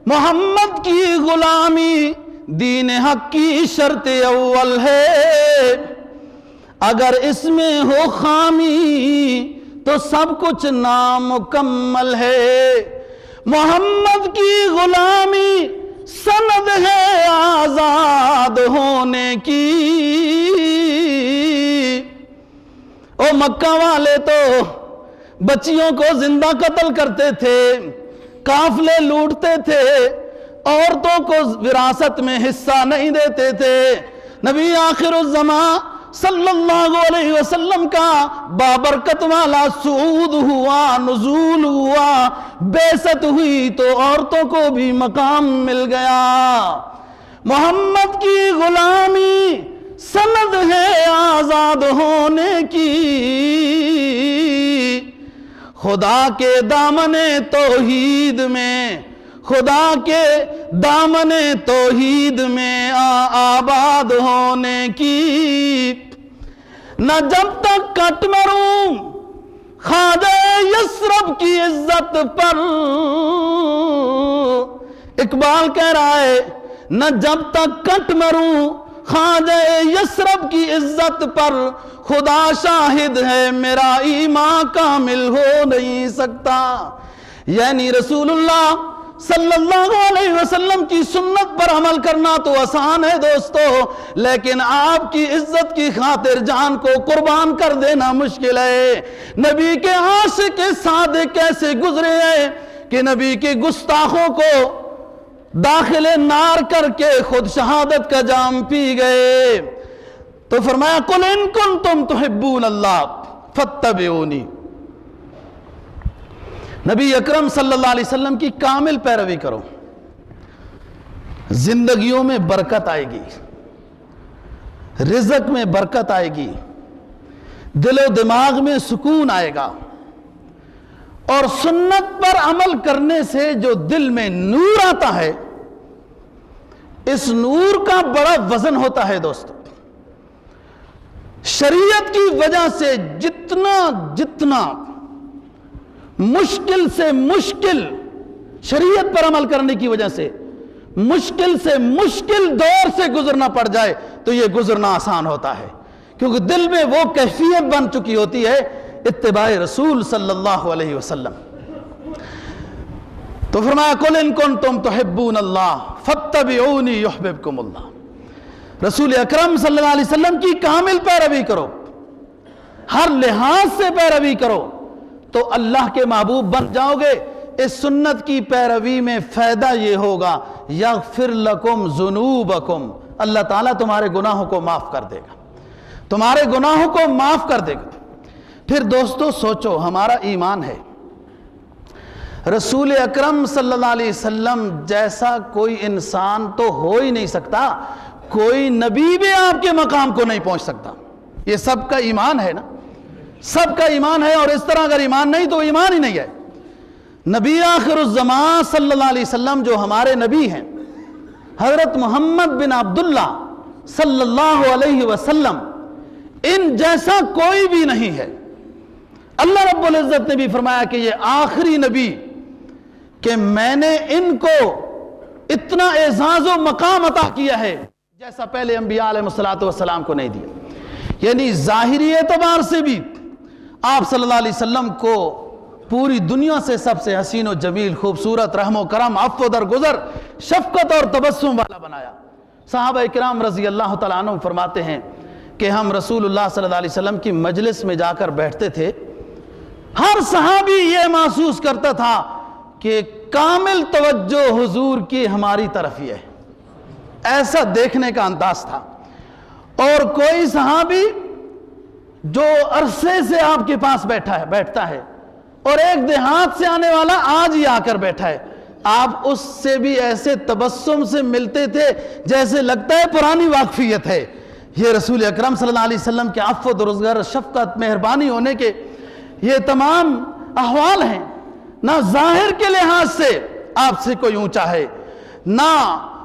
محمد کی غلامی دین حق کی شرط اول ہے، اگر اس میں ہو خامی تو سب کچھ نامکمل ہے۔ محمد کی غلامی سند ہے آزاد ہونے کی۔ او مکہ والے تو بچیوں کو زندہ قتل کرتے تھے، قافلے لوٹتے تھے، عورتوں کو وراثت میں حصہ نہیں دیتے تھے۔ نبی آخر الزمان صلی اللہ علیہ وسلم کا بابرکت والا صعود ہوا، نزول ہوا، بعثت ہوئی تو عورتوں کو بھی مقام مل گیا۔ محمد کی غلامی سند ہے آزاد ہونے کی۔ خدا کے دامن توحید میں، خدا کے دامن توحید میں آباد ہونے کی۔ نہ جب تک کٹ مروں خواجہ یثرب کی عزت پر، اقبال کہہ رہا ہے نہ جب تک کٹ مروں خواجہ یثرب کی عزت پر، خدا شاہد ہے میرا ایمان کامل ہو نہیں سکتا۔ یعنی رسول اللہ صلی اللہ علیہ وسلم کی سنت پر عمل کرنا تو آسان ہے دوستو، لیکن آپ کی عزت کی خاطر جان کو قربان کر دینا مشکل ہے۔ نبی کے عاشق صادق کیسے گزرے ہیں کہ نبی کے گستاخوں کو داخل نار کر کے خود شہادت کا جام پی گئے۔ تو فرمایا قل ان کنتم تحبون اللہ فاتبعونی۔ نبی اکرم صلی اللہ علیہ وسلم کی کامل پیروی کرو، زندگیوں میں برکت آئے گی، رزق میں برکت آئے گی، دل و دماغ میں سکون آئے گا، اور سنت پر عمل کرنے سے جو دل میں نور آتا ہے، اس نور کا بڑا وزن ہوتا ہے دوستو۔ شریعت کی وجہ سے جتنا مشکل سے مشکل، شریعت پر عمل کرنے کی وجہ سے مشکل سے مشکل دور سے گزرنا پڑ جائے تو یہ گزرنا آسان ہوتا ہے، کیونکہ دل میں وہ کیفیت بن چکی ہوتی ہے اتباع رسول صلی اللہ علیہ وسلم۔ تو فرمایا قل ان کنتم تحبون اللہ فاتبعونی یحببکم اللہ۔ رسول اکرم صلی اللہ علیہ وسلم کی کامل پیروی کرو، ہر لحاظ سے پیروی کرو تو اللہ کے محبوب بن جاؤ گے۔ اس سنت کی پیروی میں فائدہ یہ ہوگا یغفر لکم ذنوبکم، اللہ تعالیٰ تمہارے گناہوں کو معاف کر دے گا، تمہارے گناہوں کو معاف کر دے گا۔ پھر دوستو سوچو، ہمارا ایمان ہے رسول اکرم صلی اللہ علیہ وسلم جیسا کوئی انسان تو ہو ہی نہیں سکتا، کوئی نبی بھی آپ کے مقام کو نہیں پہنچ سکتا۔ یہ سب کا ایمان ہے نا، سب کا ایمان ہے، اور اس طرح اگر ایمان نہیں تو ایمان ہی نہیں ہے۔ نبی آخر الزمان صلی اللہ علیہ وسلم جو ہمارے نبی ہیں، حضرت محمد بن عبداللہ صلی اللہ علیہ وسلم، ان جیسا کوئی بھی نہیں ہے۔ اللہ رب العزت نے بھی فرمایا کہ یہ آخری نبی کہ میں نے ان کو اتنا اعزاز و مقام عطا کیا ہے جیسا پہلے انبیاء علیہ السلام کو نہیں دیا۔ یعنی ظاہری اعتبار سے بھی آپ صلی اللہ علیہ وسلم کو پوری دنیا سے سب سے حسین و جمیل، خوبصورت، رحم و کرم، عفو و درگزر، شفقت اور تبسم والا بنایا۔ صحابہ کرام رضی اللہ تعالیٰ عنہ فرماتے ہیں کہ ہم رسول اللہ صلی اللہ علیہ وسلم کی مجلس میں جا کر بیٹھتے تھے، ہر صحابی یہ محسوس کرتا تھا کہ کامل توجہ حضور کی ہماری طرف ہی ہے، ایسا دیکھنے کا انداز تھا۔ اور کوئی صحابی جو عرصے سے آپ کے پاس بیٹھتا ہے اور ایک دیہات سے آنے والا آج ہی آ کر بیٹھا ہے، آپ اس سے بھی ایسے تبسم سے ملتے تھے جیسے لگتا ہے پرانی واقفیت ہے۔ یہ رسول اکرم صلی اللہ علیہ وسلم کے عفو درگزر، شفقت، مہربانی ہونے کے یہ تمام احوال ہیں۔ نہ ظاہر کے لحاظ سے آپ سے کوئی اونچا ہے، نہ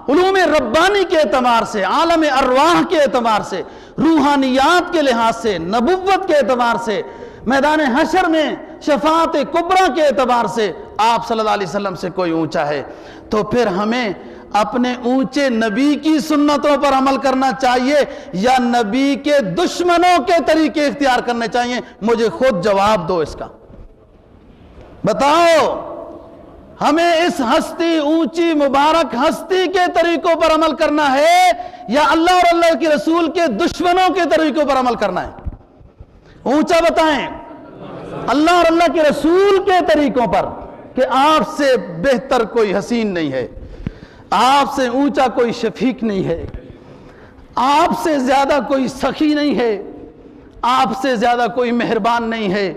علوم ربانی کے اعتبار سے، عالم ارواح کے اعتبار سے، روحانیات کے لحاظ سے، نبوت کے اعتبار سے، میدان حشر میں شفاعت کبریٰ کے اعتبار سے آپ صلی اللہ علیہ وسلم سے کوئی اونچا ہے۔ تو پھر ہمیں اپنے اونچے نبی کی سنتوں پر عمل کرنا چاہیے یا نبی کے دشمنوں کے طریقے اختیار کرنے چاہیے؟ مجھے خود جواب دو اس کا، بتاؤ۔ ہمیں اس ہستی اونچی مبارک ہستی کے طریقوں پر عمل کرنا ہے یا اللہ اور اللہ کے رسول کے دشمنوں کے طریقوں پر عمل کرنا ہے؟ اونچا بتائیں، اللہ اور اللہ کے رسول کے طریقوں پر، کہ آپ سے بہتر کوئی حسین نہیں ہے، آپ سے اونچا کوئی شفیق نہیں ہے، آپ سے زیادہ کوئی سخی نہیں ہے، آپ سے زیادہ کوئی مہربان نہیں ہے،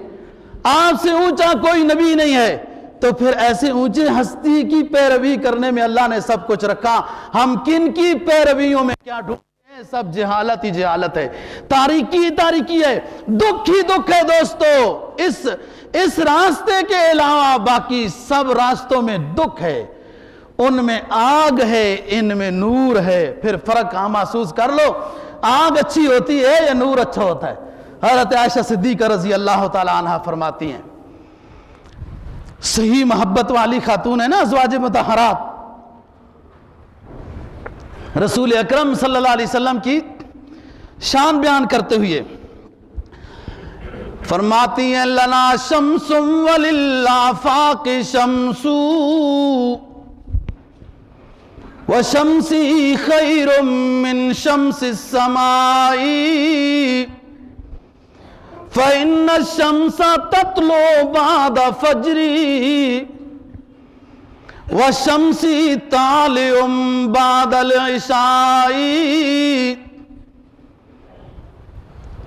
آپ سے اونچا کوئی نبی نہیں ہے۔ تو پھر ایسے اونچے ہستی کی پیروی کرنے میں اللہ نے سب کچھ رکھا، ہم کن کی پیرویوں میں کیا ڈھونڈتے ہیں؟ سب جہالت ہی جہالت ہے، تاریکی تاریکی ہے، دکھ ہی دکھ ہے دوستو۔ اس راستے کے علاوہ باقی سب راستوں میں دکھ ہے، ان میں آگ ہے، ان میں نور ہے۔ پھر فرق ہاں محسوس کر لو، آگ اچھی ہوتی ہے یا نور اچھا ہوتا ہے؟ حضرت عائشہ صدیقہ رضی اللہ تعالی عنہ فرماتی ہیں، صحیح محبت والی خاتون ہے نا ازواج مطہرات، رسول اکرم صلی اللہ علیہ وسلم کی شان بیان کرتے ہوئے فرماتی ہیں، لنا شمس وللآفاق شمس وشمسی خیر من شمس السماء فإن الشمس تطلع بعد فجری وشمسی طالع بعد العشاء۔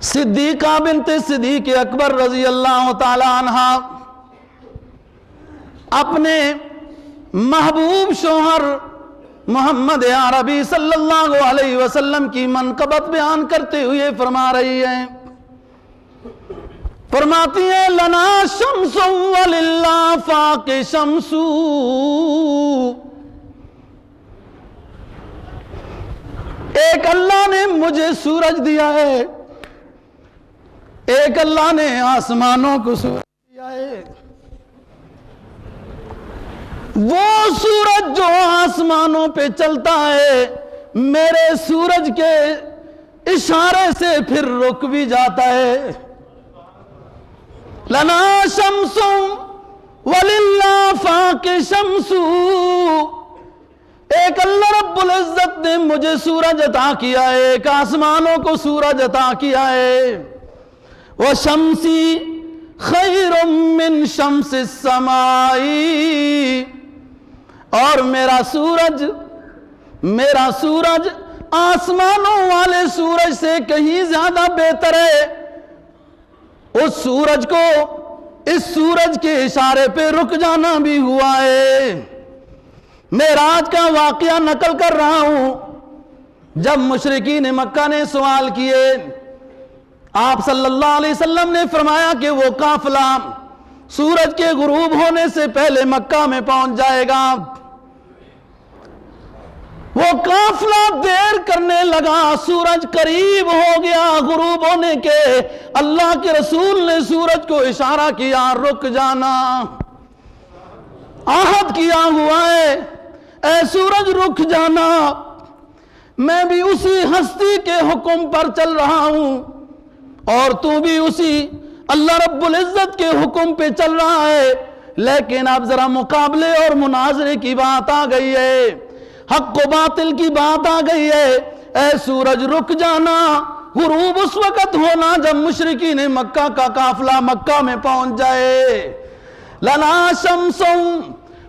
صدیقہ بنت صدیق اکبر رضی اللہ تعالی عنہ اپنے محبوب شوہر محمد عربی صلی اللہ علیہ وسلم کی منقبت بیان کرتے ہوئے فرما رہی ہیں، فرماتی ہیں، لنا شمس وللآفاق شمس، ایک اللہ نے مجھے سورج دیا ہے، ایک اللہ نے آسمانوں کو سورج دیا ہے۔ وہ سورج جو آسمانوں پہ چلتا ہے میرے سورج کے اشارے سے پھر رک بھی جاتا ہے۔ لنا شمس وللآفاق شمس، ایک اللہ رب العزت نے مجھے سورج عطا کیا ہے، ایک آسمانوں کو سورج عطا کیا ہے۔ وشمسی خیر من شمس السماء، اور میرا سورج آسمانوں والے سورج سے کہیں زیادہ بہتر ہے۔ اس سورج کو اس سورج کے اشارے پہ رک جانا بھی ہوا ہے۔ معراج کا واقعہ نقل کر رہا ہوں، جب مشرکین مکہ نے سوال کیے، آپ صلی اللہ علیہ وسلم نے فرمایا کہ وہ قافلہ سورج کے غروب ہونے سے پہلے مکہ میں پہنچ جائے گا۔ وہ قافلہ دیر کرنے لگا، سورج قریب ہو گیا غروب ہونے کے، اللہ کے رسول نے سورج کو اشارہ کیا، رک جانا، عہد کیا ہوا ہے، اے سورج رک جانا، میں بھی اسی ہستی کے حکم پر چل رہا ہوں اور تو بھی اسی اللہ رب العزت کے حکم پہ چل رہا ہے، لیکن اب ذرا مقابلے اور مناظرے کی بات آ گئی ہے، حق و باطل کی بات آ گئی ہے، اے سورج رک جانا۔ غروب اس وقت ہونا جب مشرکین مکہ کا قافلہ مکہ میں پہنچ جائے۔ لنا شمس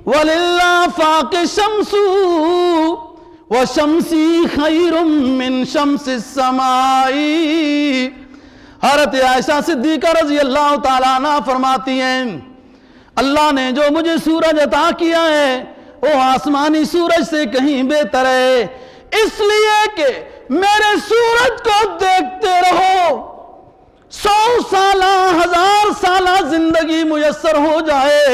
وللآفاق شمس وشمسی خیر من شمس السماء۔ حضرت عائشہ صدیقہ رضی اللہ تعالیٰ عنہ فرماتی ہیں، اللہ نے جو مجھے سورج عطا کیا ہے وہ آسمانی سورج سے کہیں بہتر ہے، اس لیے کہ میرے سورج کو دیکھتے رہو، 100 سالہ 1000 سالہ زندگی میسر ہو جائے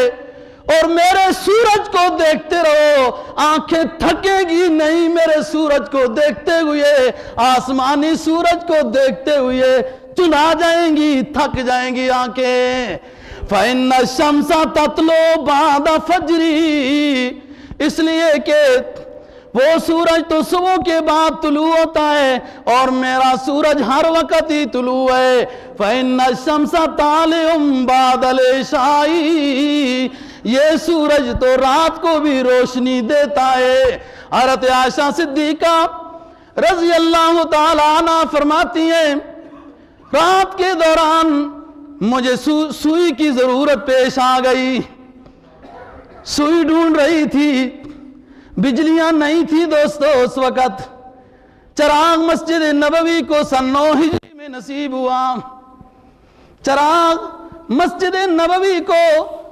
اور میرے سورج کو دیکھتے رہو، آنکھیں تھکے گی نہیں میرے سورج کو دیکھتے ہوئے، آسمانی سورج کو دیکھتے ہوئے چنا جائیں گی، تھک جائیں گی آنکھیں۔ فَإِنَّ الشَّمْسَ تَطْلُعُ بَعْدَ فَجْرِ، اس لیے کہ وہ سورج تو صبح کے بعد طلوع ہوتا ہے اور میرا سورج ہر وقت ہی طلوع ہے۔ فَإِنَّ الشَّمْسَ طَالِعٌ بَعْدَ الْعِشَاءِ، یہ سورج تو رات کو بھی روشنی دیتا ہے۔ حضرت عائشہ صدیقہ رضی اللہ تعالیٰ عنہ فرماتی ہیں رات کے دوران مجھے سوئی کی ضرورت پیش آ گئی، سوئی ڈھونڈ رہی تھی، بجلیاں نہیں تھی دوستو اس وقت، چراغ مسجد نبوی کو سن 9 ہجری میں نصیب ہوا، چراغ مسجد نبوی کو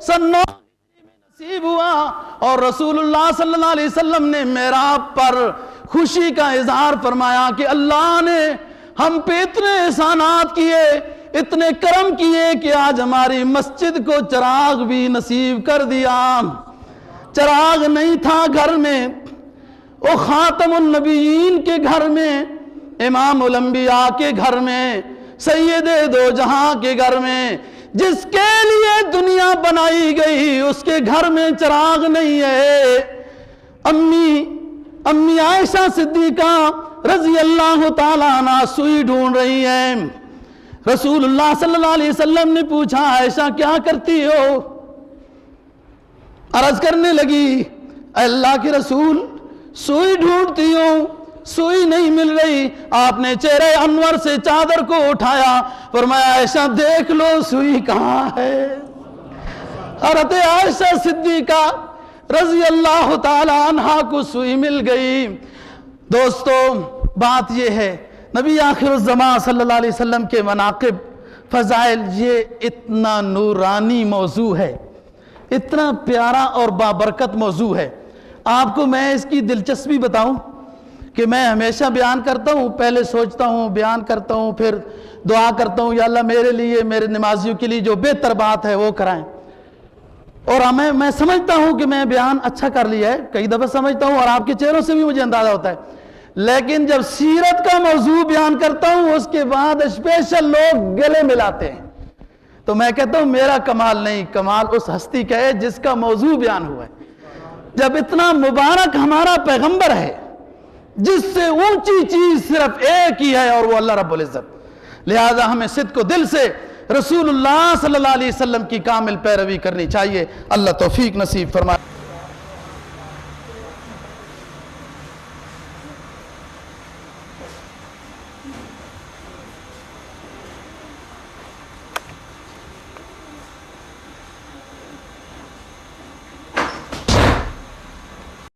سن 9 ہجری میں نصیب ہوا، اور رسول اللہ صلی اللہ علیہ وسلم نے معراج پر خوشی کا اظہار فرمایا کہ اللہ نے ہم پہ اتنے احسانات کیے، اتنے کرم کیے کہ آج ہماری مسجد کو چراغ بھی نصیب کر دیا۔ چراغ نہیں تھا گھر میں، وہ خاتم النبیین کے گھر میں، امام الانبیاء کے گھر میں، سید دو جہاں کے گھر میں، جس کے لیے دنیا بنائی گئی اس کے گھر میں چراغ نہیں ہے۔ امی عائشہ صدیقہ رضی اللہ تعالیٰ عنہ سوئی ڈھونڈ رہی ہیں، رسول اللہ صلی اللہ علیہ وسلم نے پوچھا عائشہ کیا کرتی ہو؟ عرض کرنے لگی اے اللہ کے رسول سوئی ڈھونڈتی ہوں، سوئی نہیں مل رہی۔ آپ نے چہرے انور سے چادر کو اٹھایا، فرمایا عائشہ دیکھ لو سوئی کہاں ہے۔ حضرت عائشہ صدیقہ رضی اللہ تعالی عنہا کو سوئی مل گئی۔ دوستو بات یہ ہے نبی آخر الزمان صلی اللہ علیہ وسلم کے مناقب فضائل، یہ اتنا نورانی موضوع ہے، اتنا پیارا اور بابرکت موضوع ہے۔ آپ کو میں اس کی دلچسپی بتاؤں کہ میں ہمیشہ بیان کرتا ہوں، پہلے سوچتا ہوں بیان کرتا ہوں، پھر دعا کرتا ہوں یا اللہ میرے لیے میرے نمازیوں کے لیے جو بہتر بات ہے وہ کرائیں، اور میں سمجھتا ہوں کہ میں بیان اچھا کر لیا ہے، کئی دفعہ سمجھتا ہوں اور آپ کے چہروں سے بھی مجھے اندازہ ہوتا ہے، لیکن جب سیرت کا موضوع بیان کرتا ہوں اس کے بعد اسپیشل لوگ گلے ملاتے ہیں، تو میں کہتا ہوں میرا کمال نہیں، کمال اس ہستی کا ہے جس کا موضوع بیان ہوا ہے۔ جب اتنا مبارک ہمارا پیغمبر ہے جس سے اونچی چیز صرف ایک ہی ہے اور وہ اللہ رب العزت، لہذا ہمیں صدق و دل سے رسول اللہ صلی اللہ علیہ وسلم کی کامل پیروی کرنی چاہیے۔ اللہ توفیق نصیب فرمائے۔